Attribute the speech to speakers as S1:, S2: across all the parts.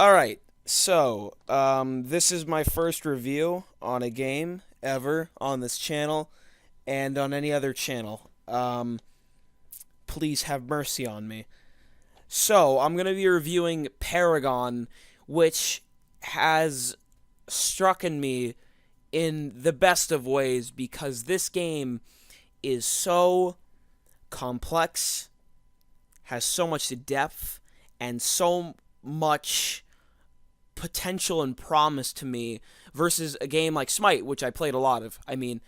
S1: Alright, so, this is my first review on a game ever on this channel and on any other channel. Please have mercy on me. So, I'm going to be reviewing Paragon, which has struck in me in the best of ways because this game is so complex, has so much depth, and so much potential and promise to me versus a game like Smite, which I played a lot of. I mean,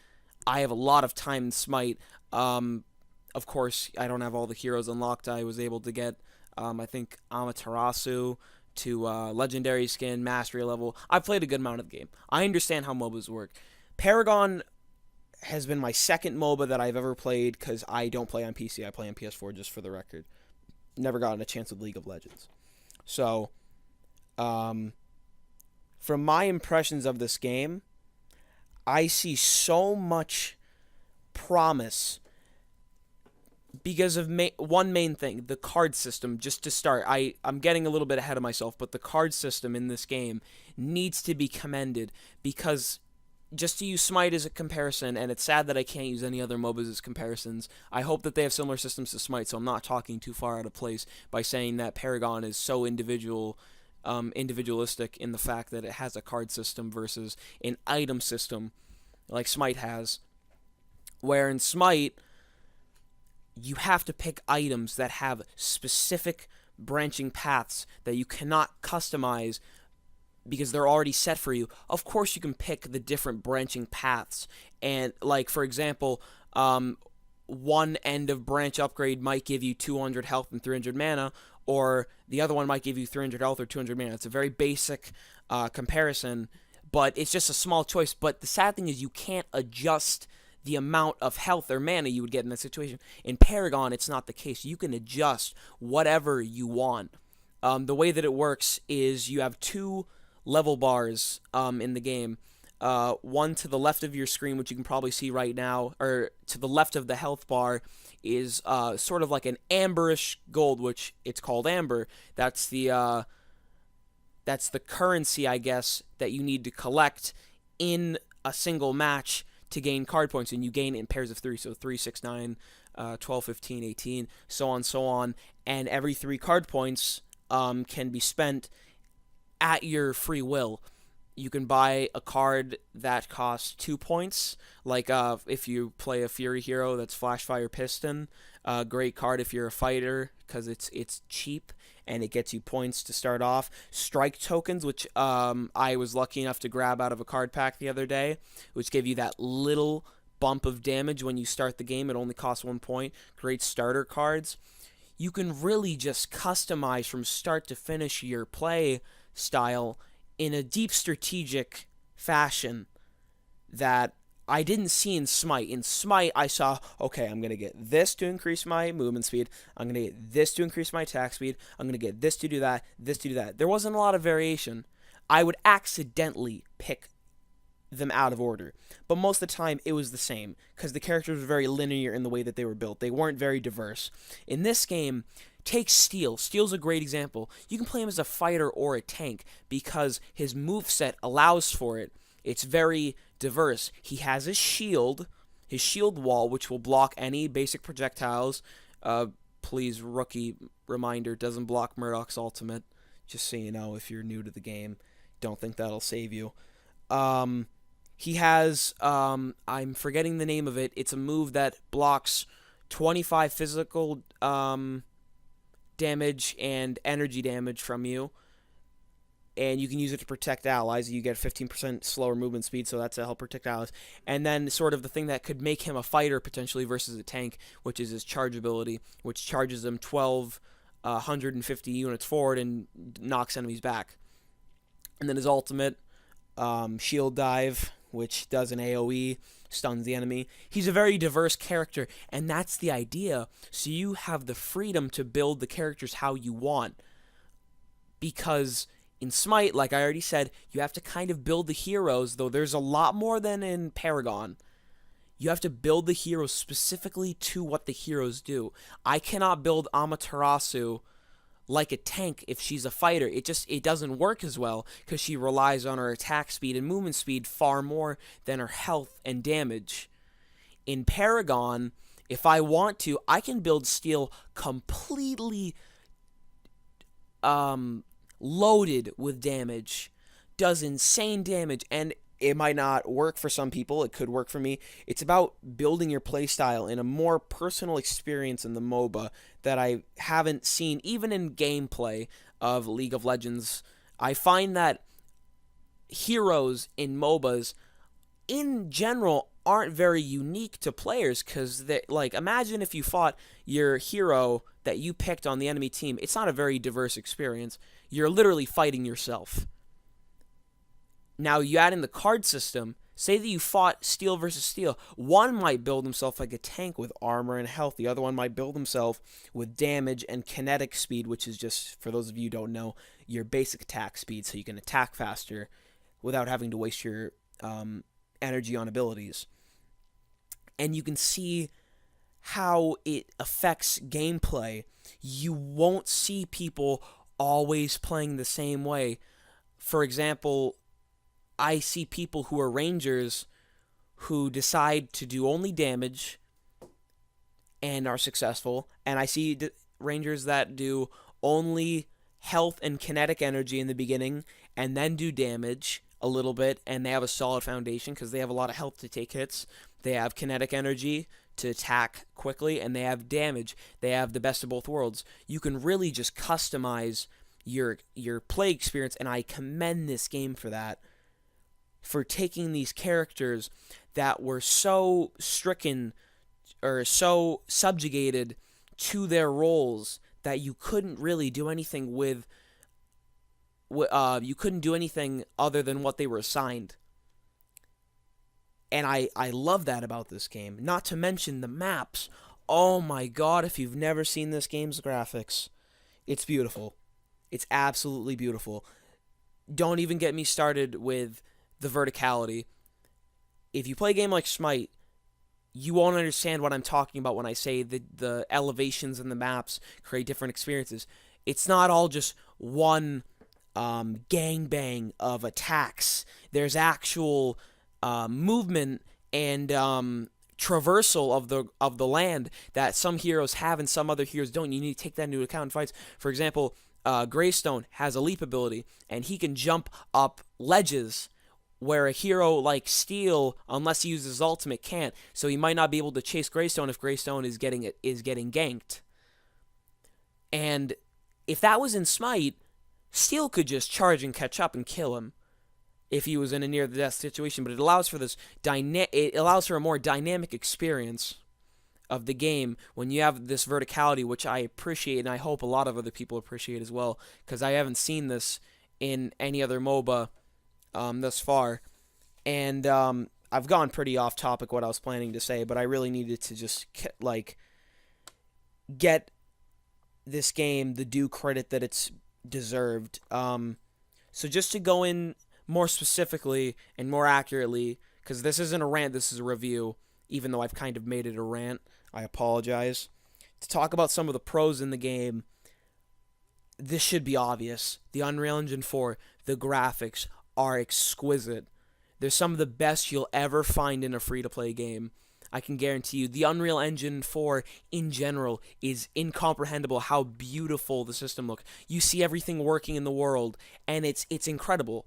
S1: I have a lot of time in Smite. Of course, I don't have all the heroes unlocked. I was able to get, I think, Amaterasu to legendary skin, mastery level. I played a good amount of the game. I understand how MOBAs work. Paragon has been my second MOBA that I've ever played because I don't play on PC. I play on PS4 just for the record. Never gotten a chance with League of Legends. So, from my impressions of this game, I see so much promise because of one main thing, the card system. Just to start, I'm getting a little bit ahead of myself, but the card system in this game needs to be commended because just to use Smite as a comparison, and it's sad that I can't use any other MOBAs as comparisons. I hope that they have similar systems to Smite, so I'm not talking too far out of place by saying that Paragon is so individualistic in the fact that it has a card system versus an item system like Smite has, where in Smite, you have to pick items that have specific branching paths that you cannot customize because they're already set for you. Of course, you can pick the different branching paths, and like for example, one end of branch upgrade might give you 200 health and 300 mana, or the other one might give you 300 health or 200 mana. It's a very basic comparison, but it's just a small choice. But the sad thing is you can't adjust the amount of health or mana you would get in that situation. In Paragon, it's not the case. You can adjust whatever you want. The way that it works is you have two level bars in the game. One to the left of your screen, which you can probably see right now, or to the left of the health bar, is sort of like an amberish gold, which it's called amber. That's the currency, I guess, that you need to collect in a single match to gain card points, and you gain it in pairs of 3, so 3, 6, 9, 12, 15, 18, so on, and every 3 card points can be spent at your free will. You can buy a card that costs 2 points, like if you play a Fury hero, that's Flashfire Piston. Great card if you're a fighter, because it's cheap, and it gets you points to start off. Strike tokens, which I was lucky enough to grab out of a card pack the other day, which give you that little bump of damage when you start the game. It only costs 1 point. Great starter cards. You can really just customize from start to finish your play style in a deep strategic fashion that I didn't see in Smite. In Smite, I saw, okay, I'm going to get this to increase my movement speed. I'm going to get this to increase my attack speed. I'm going to get this to do that, this to do that. There wasn't a lot of variation. I would accidentally pick them out of order. But most of the time, it was the same, because the characters were very linear in the way that they were built. They weren't very diverse. In this game, take Steel. Steel's a great example. You can play him as a fighter or a tank, because his moveset allows for it. It's very diverse. He has his shield wall, which will block any basic projectiles. Please, rookie reminder, doesn't block Murdoch's ultimate. Just so you know, if you're new to the game, don't think that'll save you. He has, I'm forgetting the name of it. It's a move that blocks 25 physical damage and energy damage from you, and you can use it to protect allies. You get 15% slower movement speed, so that's to help protect allies. And then sort of the thing that could make him a fighter potentially versus a tank, which is his charge ability, which charges him 1,250 units forward and knocks enemies back. And then his ultimate, Shield Dive, which does an AoE, stuns the enemy. He's a very diverse character, and that's the idea. So you have the freedom to build the characters how you want. Because in Smite, like I already said, you have to kind of build the heroes, though there's a lot more than in Paragon. You have to build the heroes specifically to what the heroes do. I cannot build Amaterasu like a tank if she's a fighter. It doesn't work as well because she relies on her attack speed and movement speed far more than her health and damage. In Paragon, if I want to, I can build steel completely loaded with damage, does insane damage, and it might not work for some people. It could work for me. It's about building your playstyle in a more personal experience in the MOBA that I haven't seen even in gameplay of League of Legends. I find that heroes in MOBAs in general aren't very unique to players because like imagine if you fought your hero that you picked on the enemy team. It's not a very diverse experience. You're literally fighting yourself. Now you add in the card system. Say that you fought steel versus steel. One might build himself like a tank with armor and health. The other one might build himself with damage and kinetic speed, which is just, for those of you who don't know, your basic attack speed, so you can attack faster without having to waste your energy on abilities. And you can see how it affects gameplay. You won't see people always playing the same way. For example, I see people who are rangers who decide to do only damage and are successful, and I see rangers that do only health and kinetic energy in the beginning and then do damage a little bit, and they have a solid foundation because they have a lot of health to take hits. They have kinetic energy to attack quickly, and they have damage. They have the best of both worlds. You can really just customize your play experience, and I commend this game for that, for taking these characters that were so stricken or so subjugated to their roles that you couldn't really do anything with. You couldn't do anything other than what they were assigned. And I love that about this game. Not to mention the maps. Oh my god, if you've never seen this game's graphics, it's beautiful. It's absolutely beautiful. Don't even get me started with the verticality. If you play a game like Smite, you won't understand what I'm talking about when I say the elevations in the maps create different experiences. It's not all just one gangbang of attacks. There's actual movement and traversal of the land that some heroes have and some other heroes don't. You need to take that into account in fights. For example, Greystone has a leap ability, and he can jump up ledges where a hero like Steel, unless he uses his ultimate, can't. So he might not be able to chase Greystone if Greystone is getting ganked. And if that was in Smite, Steel could just charge and catch up and kill him if he was in a near-the-death situation. But it allows for it allows for a more dynamic experience of the game when you have this verticality, which I appreciate, and I hope a lot of other people appreciate as well, because I haven't seen this in any other MOBA thus far. And I've gone pretty off topic what I was planning to say, but I really needed to just get this game the due credit that it's deserved. So just to go in more specifically and more accurately, because this isn't a rant, this is a review, even though I've kind of made it a rant, I apologize. To talk about some of the pros in the game, this should be obvious. The Unreal Engine 4, the graphics are exquisite. They're some of the best you'll ever find in a free-to-play game. I can guarantee you. The Unreal Engine 4 in general is incomprehensible how beautiful the system looks. You see everything working in the world, and it's incredible.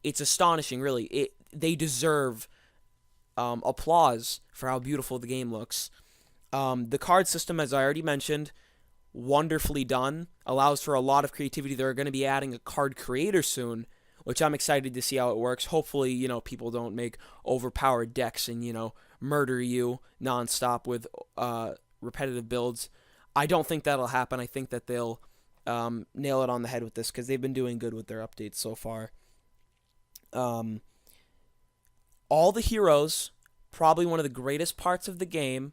S1: It's astonishing, really. They deserve applause for how beautiful the game looks. The card system, as I already mentioned, wonderfully done. Allows for a lot of creativity. They're going to be adding a card creator soon, which I'm excited to see how it works. Hopefully, people don't make overpowered decks and, murder you nonstop with repetitive builds. I don't think that'll happen. I think that they'll nail it on the head with this because they've been doing good with their updates so far. All the heroes, probably one of the greatest parts of the game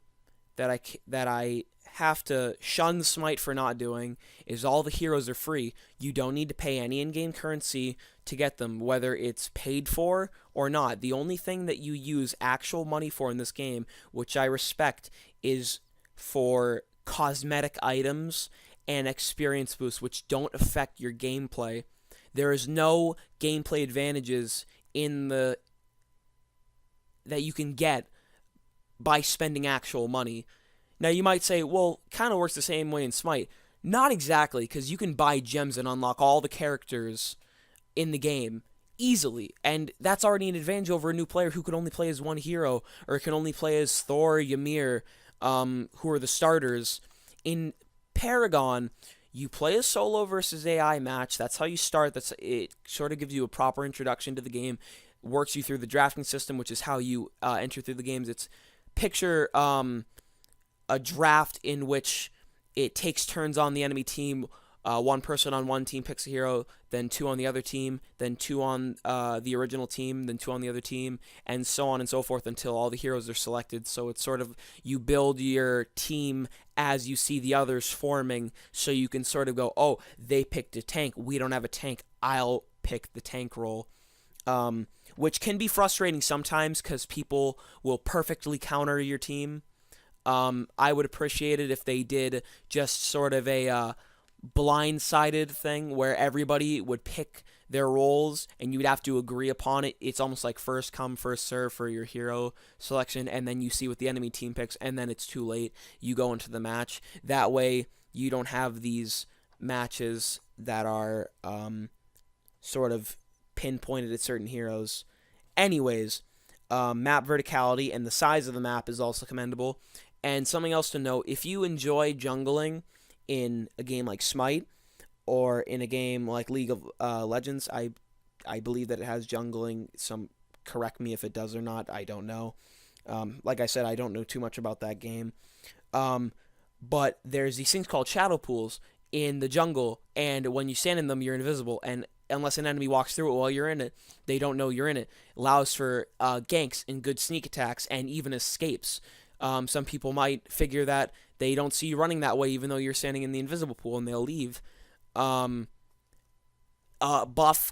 S1: that I have to shun Smite for not doing, is all the heroes are free. You don't need to pay any in-game currency to get them, whether it's paid for or not. The only thing that you use actual money for in this game, which I respect, is for cosmetic items and experience boosts, which don't affect your gameplay. There is no gameplay advantages that you can get by spending actual money. Now you might say, well, kind of works the same way in Smite. Not exactly, because you can buy gems and unlock all the characters in the game easily, and that's already an advantage over a new player who could only play as one hero, or can only play as Thor, Ymir, who are the starters. In Paragon, you play a solo versus AI match. That's how you start. It sort of gives you a proper introduction to the game, works you through the drafting system, which is how you enter through the games. It's picture a draft in which it takes turns on the enemy team. One person on one team picks a hero, then two on the other team, then two on the original team, then two on the other team, and so on and so forth until all the heroes are selected. So it's sort of, you build your team as you see the others forming, so you can sort of go, oh, they picked a tank, we don't have a tank, I'll pick the tank role. Which can be frustrating sometimes because people will perfectly counter your team. I would appreciate it if they did just sort of a blindsided thing where everybody would pick their roles and you'd have to agree upon it. It's almost like first come, first serve for your hero selection, and then you see what the enemy team picks, and then it's too late. You go into the match. That way, you don't have these matches that are sort of pinpointed at certain heroes. Anyways, map verticality and the size of the map is also commendable. And something else to note, if you enjoy jungling in a game like Smite or in a game like League of Legends, I believe that it has jungling. Correct me if it does or not, I don't know. Like I said, I don't know too much about that game. But there's these things called shadow pools in the jungle, and when you stand in them, you're invisible, and unless an enemy walks through it while you're in it, they don't know you're in it. Allows for ganks and good sneak attacks and even escapes. Some people might figure that they don't see you running that way even though you're standing in the invisible pool, and they'll leave. Buff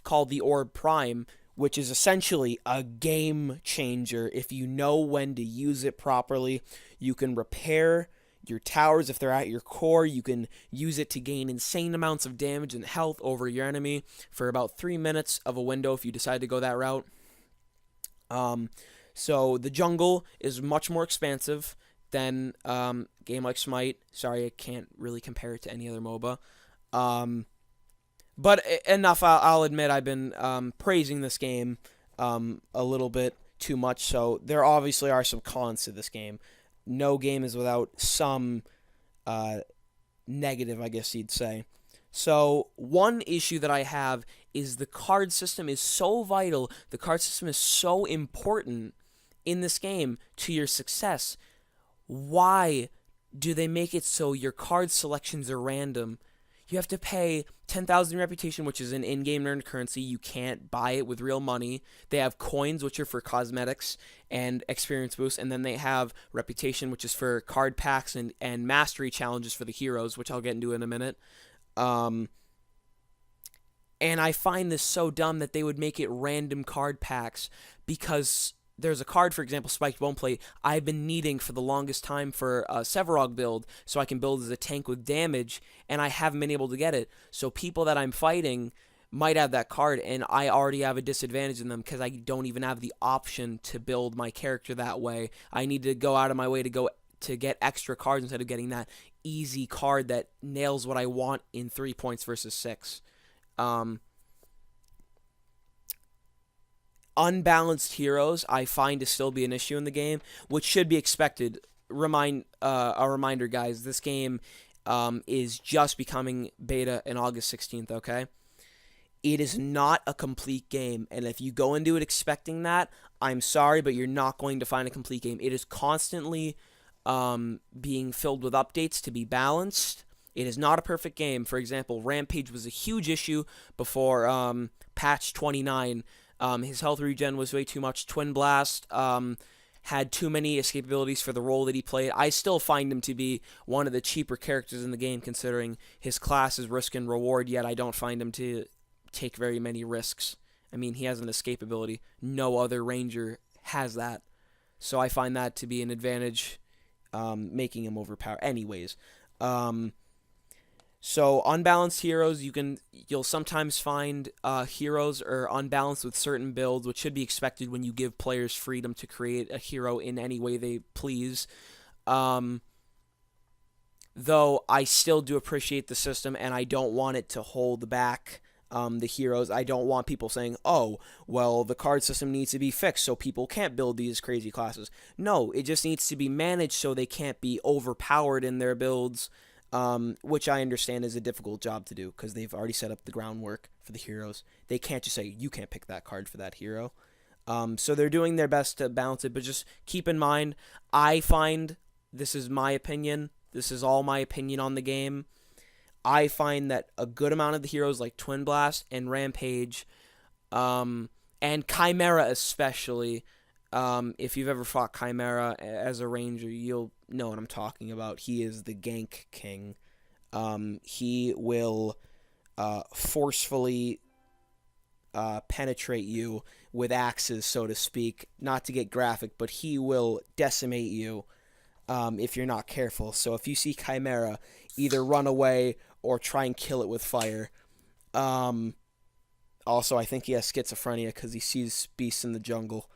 S1: called the Orb Prime, which is essentially a game changer. If you know when to use it properly, you can repair your towers if they're at your core. You can use it to gain insane amounts of damage and health over your enemy for about 3 minutes of a window if you decide to go that route. So the jungle is much more expansive than a game like Smite. Sorry, I can't really compare it to any other MOBA. But enough, I'll admit I've been praising this game a little bit too much, so there obviously are some cons to this game. No game is without some negative, I guess you'd say. So one issue that I have is the card system is so vital, the card system is so important in this game to your success. Why do they make it so your card selections are random? You have to pay 10,000 reputation, which is an in-game earned currency. You can't buy it with real money. They have coins, which are for cosmetics and experience boosts, and then they have reputation, which is for card packs and mastery challenges for the heroes, which I'll get into in a minute. And I find this so dumb that they would make it random card packs, because there's a card, for example, Spiked Boneplate, I've been needing for the longest time for a Sevarog build, so I can build as a tank with damage, and I haven't been able to get it. So people that I'm fighting might have that card, and I already have a disadvantage in them because I don't even have the option to build my character that way. I need to go out of my way to get extra cards instead of getting that easy card that nails what I want in 3 points versus 6. Unbalanced heroes, I find to still be an issue in the game, which should be expected. A reminder, guys, this game is just becoming beta in August 16th, okay? It is not a complete game, and if you go into it expecting that, I'm sorry, but you're not going to find a complete game. It is constantly being filled with updates to be balanced. It is not a perfect game. For example, Rampage was a huge issue before patch 29. His health regen was way too much. Twin Blast had too many escape abilities for the role that he played. I still find him to be one of the cheaper characters in the game, considering his class is risk and reward, yet I don't find him to take very many risks. I mean, he has an escape ability. No other ranger has that. So I find that to be an advantage, making him overpowered. Anyways, So unbalanced heroes, you'll sometimes find heroes are unbalanced with certain builds, which should be expected when you give players freedom to create a hero in any way they please. Um, though I still do appreciate the system, and I don't want it to hold back the heroes. I don't want people saying, "Oh, well, the card system needs to be fixed so people can't build these crazy classes." No, it just needs to be managed so they can't be overpowered in their builds, which I understand is a difficult job to do because they've already set up the groundwork for the heroes. They can't just say, "You can't pick that card for that hero." So they're doing their best to balance it, but just keep in mind, I find, this is my opinion, this is all my opinion on the game, I find that a good amount of the heroes like Twin Blast and Rampage, and Chimera especially, if you've ever fought Chimera as a ranger, you'll know what I'm talking about. He is the gank king. He will forcefully penetrate you with axes, so to speak. Not to get graphic, but he will decimate you if you're not careful. So if you see Chimera, either run away or try and kill it with fire. Also, I think he has schizophrenia because he sees beasts in the jungle.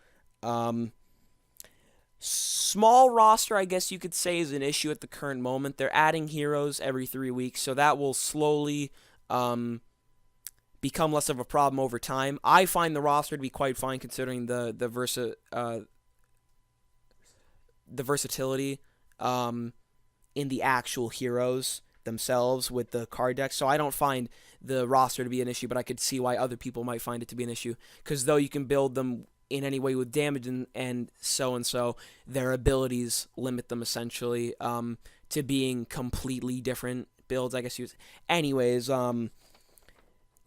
S1: Small roster, I guess you could say, is an issue at the current moment. They're adding heroes every 3 weeks, so that will slowly become less of a problem over time. I find the roster to be quite fine considering the versatility in the actual heroes themselves with the card deck. So I don't find the roster to be an issue, but I could see why other people might find it to be an issue. Because though you can build them in any way with damage and so, their abilities limit them essentially to being completely different builds, I guess. Anyways,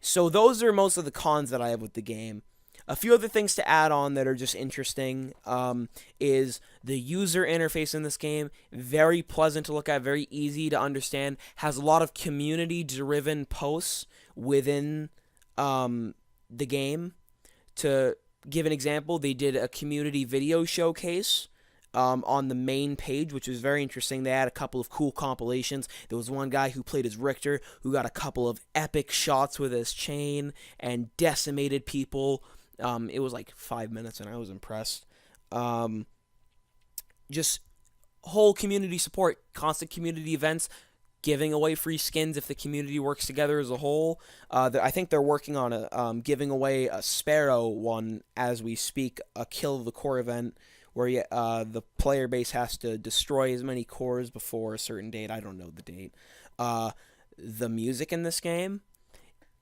S1: so those are most of the cons that I have with the game. A few other things to add on that are just interesting is the user interface in this game. Very pleasant to look at, very easy to understand. Has a lot of community-driven posts within the game. To give an example, they did a community video showcase on the main page, which was very interesting. They had a couple of cool compilations. There was one guy who played as Richter who got a couple of epic shots with his chain and decimated people. It was like 5 minutes, and I was impressed. Just whole community support, constant community events, giving away free skins if the community works together as a whole. I think they're working on giving away a Sparrow one as we speak, a Kill the Core event, where the player base has to destroy as many cores before a certain date. I don't know the date. The music in this game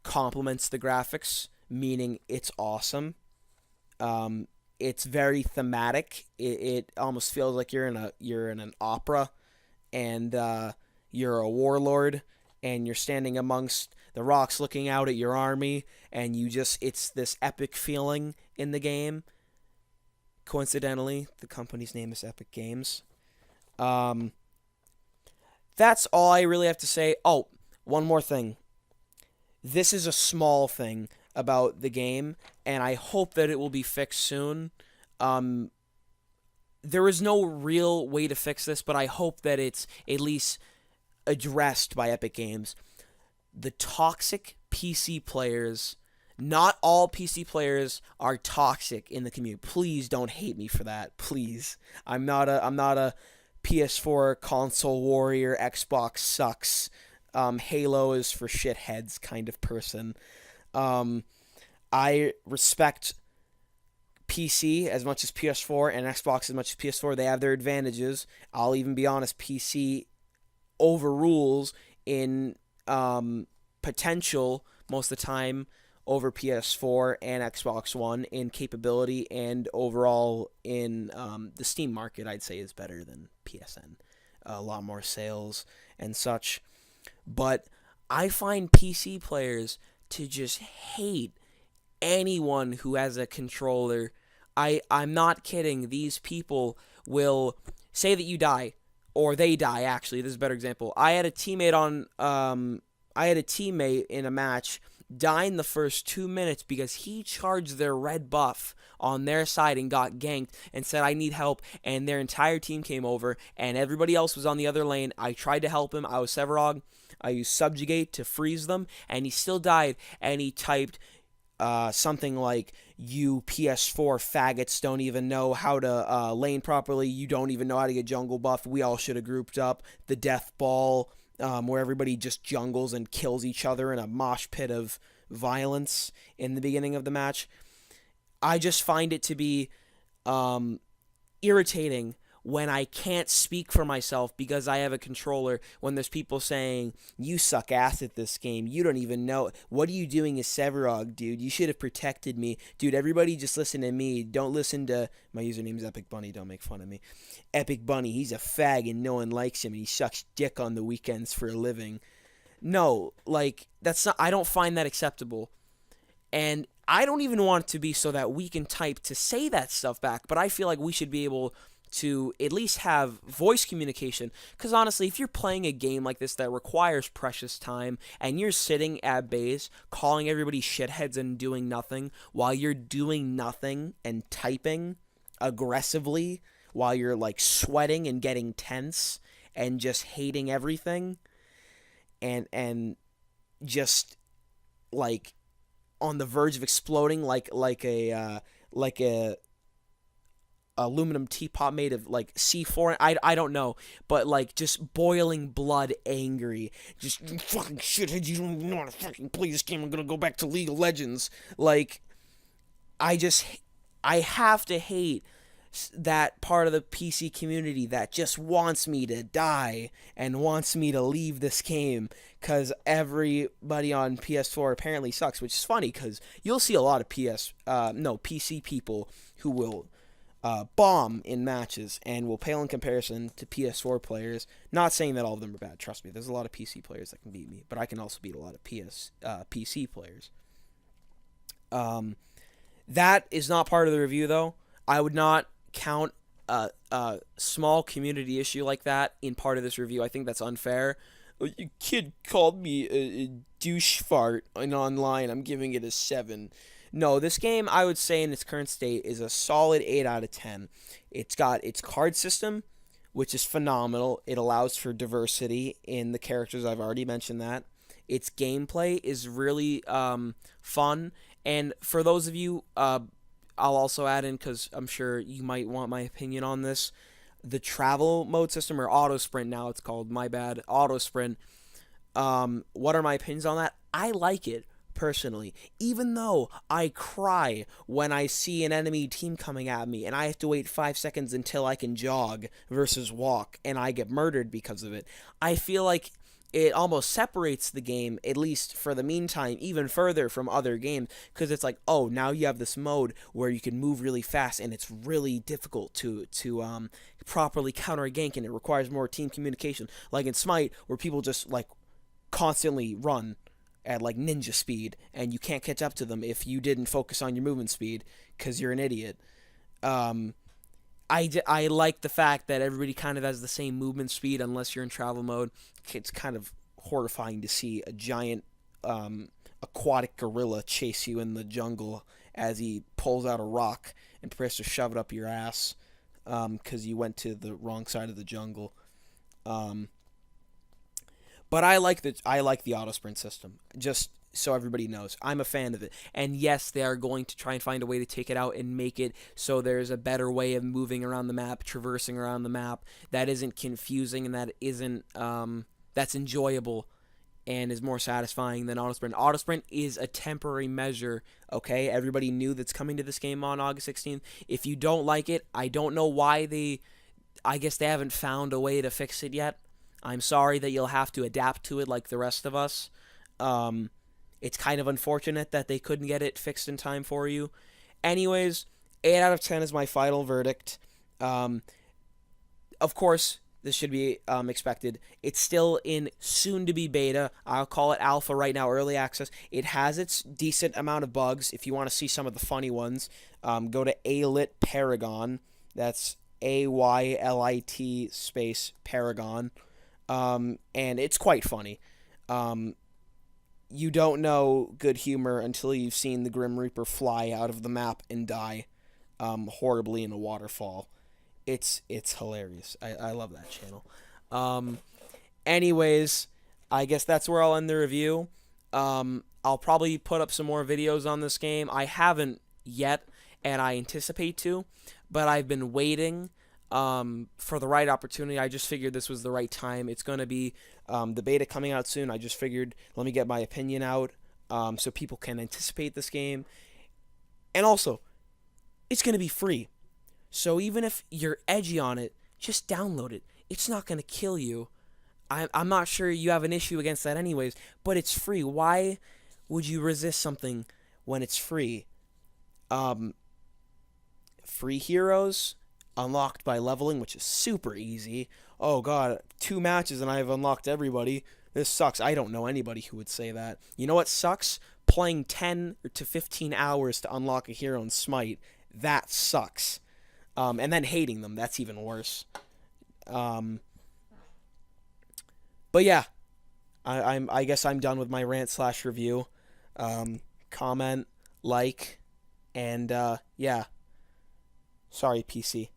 S1: complements the graphics, meaning it's awesome. It's very thematic. It almost feels like you're in an opera, and you're a warlord, and you're standing amongst the rocks, looking out at your army, and it's this epic feeling in the game. Coincidentally, the company's name is Epic Games. That's all I really have to say. Oh, one more thing. This is a small thing about the game, and I hope that it will be fixed soon. There is no real way to fix this, but I hope that it's at least addressed by Epic Games. The toxic PC players. Not all PC players are toxic in the community. Please don't hate me for that. Please. I'm not a PS4 console warrior, Xbox sucks, Halo is for shitheads kind of person. I respect PC as much as PS4 and Xbox as much as PS4. They have their advantages. I'll even be honest, PC overrules in potential most of the time over PS4 and Xbox One in capability, and overall in the Steam market, I'd say is better than PSN. A lot more sales and such. But I find PC players to just hate anyone who has a controller. I'm not kidding. These people will say that you die, or they die. Actually, this is a better example. I had a teammate in a match die in the first 2 minutes because he charged their red buff on their side and got ganked and said, I need help, and their entire team came over, and everybody else was on the other lane. I tried to help him. I was Severog. I used Subjugate to freeze them, and he still died, and he typed something like, you PS4 faggots don't even know how to lane properly. You don't even know how to get jungle buff. We all should have grouped up. The death ball, where everybody just jungles and kills each other in a mosh pit of violence in the beginning of the match. I just find it to be irritating when I can't speak for myself because I have a controller, when there's people saying, you suck ass at this game, you don't even know, what are you doing as Severog, dude, you should have protected me, dude, everybody just listen to me, don't listen to, my username's Epic Bunny, don't make fun of me, Epic Bunny, he's a fag and no one likes him and he sucks dick on the weekends for a living. No, like, that's not, I don't find that acceptable, and I don't even want it to be so that we can type to say that stuff back, but I feel like we should be able to at least have voice communication, because honestly, if you're playing a game like this that requires precious time, and you're sitting at base, calling everybody shitheads and doing nothing, while you're doing nothing and typing aggressively, while you're like sweating and getting tense, and just hating everything, and just like on the verge of exploding like a aluminum teapot made of like C4, I don't know, but like just boiling blood angry, just, you fucking shithead, you don't know how to fucking play this game, I'm gonna go back to League of Legends. Like, I have to hate that part of the PC community that just wants me to die and wants me to leave this game, because everybody on PS4 apparently sucks, which is funny because you'll see a lot of PC people who will bomb in matches and will pale in comparison to PS4 players. Not saying that all of them are bad, trust me, there's a lot of PC players that can beat me, but I can also beat a lot of PC players. That is not part of the review, though. I would not count a small community issue like that in part of this review. I think that's unfair. A kid called me a douche fart online. I'm giving it a 7. No, this game, I would say in its current state, is a solid 8 out of 10. It's got its card system, which is phenomenal. It allows for diversity in the characters. I've already mentioned that. Its gameplay is really fun. And for those of you, I'll also add in, because I'm sure you might want my opinion on this, the travel mode system, or auto sprint now it's called, my bad, auto sprint. What are my opinions on that? I like it, personally, even though I cry when I see an enemy team coming at me and I have to wait 5 seconds until I can jog versus walk, and I get murdered because of it. I feel like it almost separates the game, at least for the meantime, even further from other games, because it's like, oh, now you have this mode where you can move really fast, and it's really difficult to properly counter a gank, and it requires more team communication, like in Smite, where people just like constantly run at like ninja speed, and you can't catch up to them if you didn't focus on your movement speed because you're an idiot. I like the fact that everybody kind of has the same movement speed unless you're in travel mode. It's kind of horrifying to see a giant aquatic gorilla chase you in the jungle as he pulls out a rock and prepares to shove it up your ass because you went to the wrong side of the jungle. But I like the auto sprint system, just so everybody knows. I'm a fan of it. And yes, they are going to try and find a way to take it out and make it so there's a better way of moving around the map, traversing around the map, that isn't confusing and that isn't that's enjoyable and is more satisfying than auto sprint. Auto sprint is a temporary measure, okay? Everybody knew that's coming to this game on August 16th. If you don't like it, I don't know why I guess they haven't found a way to fix it yet. I'm sorry that you'll have to adapt to it like the rest of us. It's kind of unfortunate that they couldn't get it fixed in time for you. Anyways, 8 out of 10 is my final verdict. Of course, this should be expected. It's still in soon-to-be beta. I'll call it alpha right now, early access. It has its decent amount of bugs. If you want to see some of the funny ones, go to Alit Paragon. That's AYLIT space Paragon. And it's quite funny. you don't know good humor until you've seen the Grim Reaper fly out of the map and die horribly in a waterfall. It's hilarious. I love that channel. Anyways, I guess that's where I'll end the review. I'll probably put up some more videos on this game. I haven't yet, and I anticipate to, but I've been waiting for the right opportunity. I just figured this was the right time. It's going to be the beta coming out soon. I just figured, let me get my opinion out so people can anticipate this game. And also, it's going to be free. So even if you're edgy on it, just download it. It's not going to kill you. I'm not sure you have an issue against that anyways, but it's free. Why would you resist something when it's free? Free heroes unlocked by leveling, which is super easy. Oh god, 2 matches and I've unlocked everybody. This sucks. I don't know anybody who would say that. You know what sucks? Playing 10 to 15 hours to unlock a hero in Smite. That sucks. And then hating them. That's even worse. But yeah, I guess I'm done with my rant/review. Comment, like, and yeah. Sorry, PC.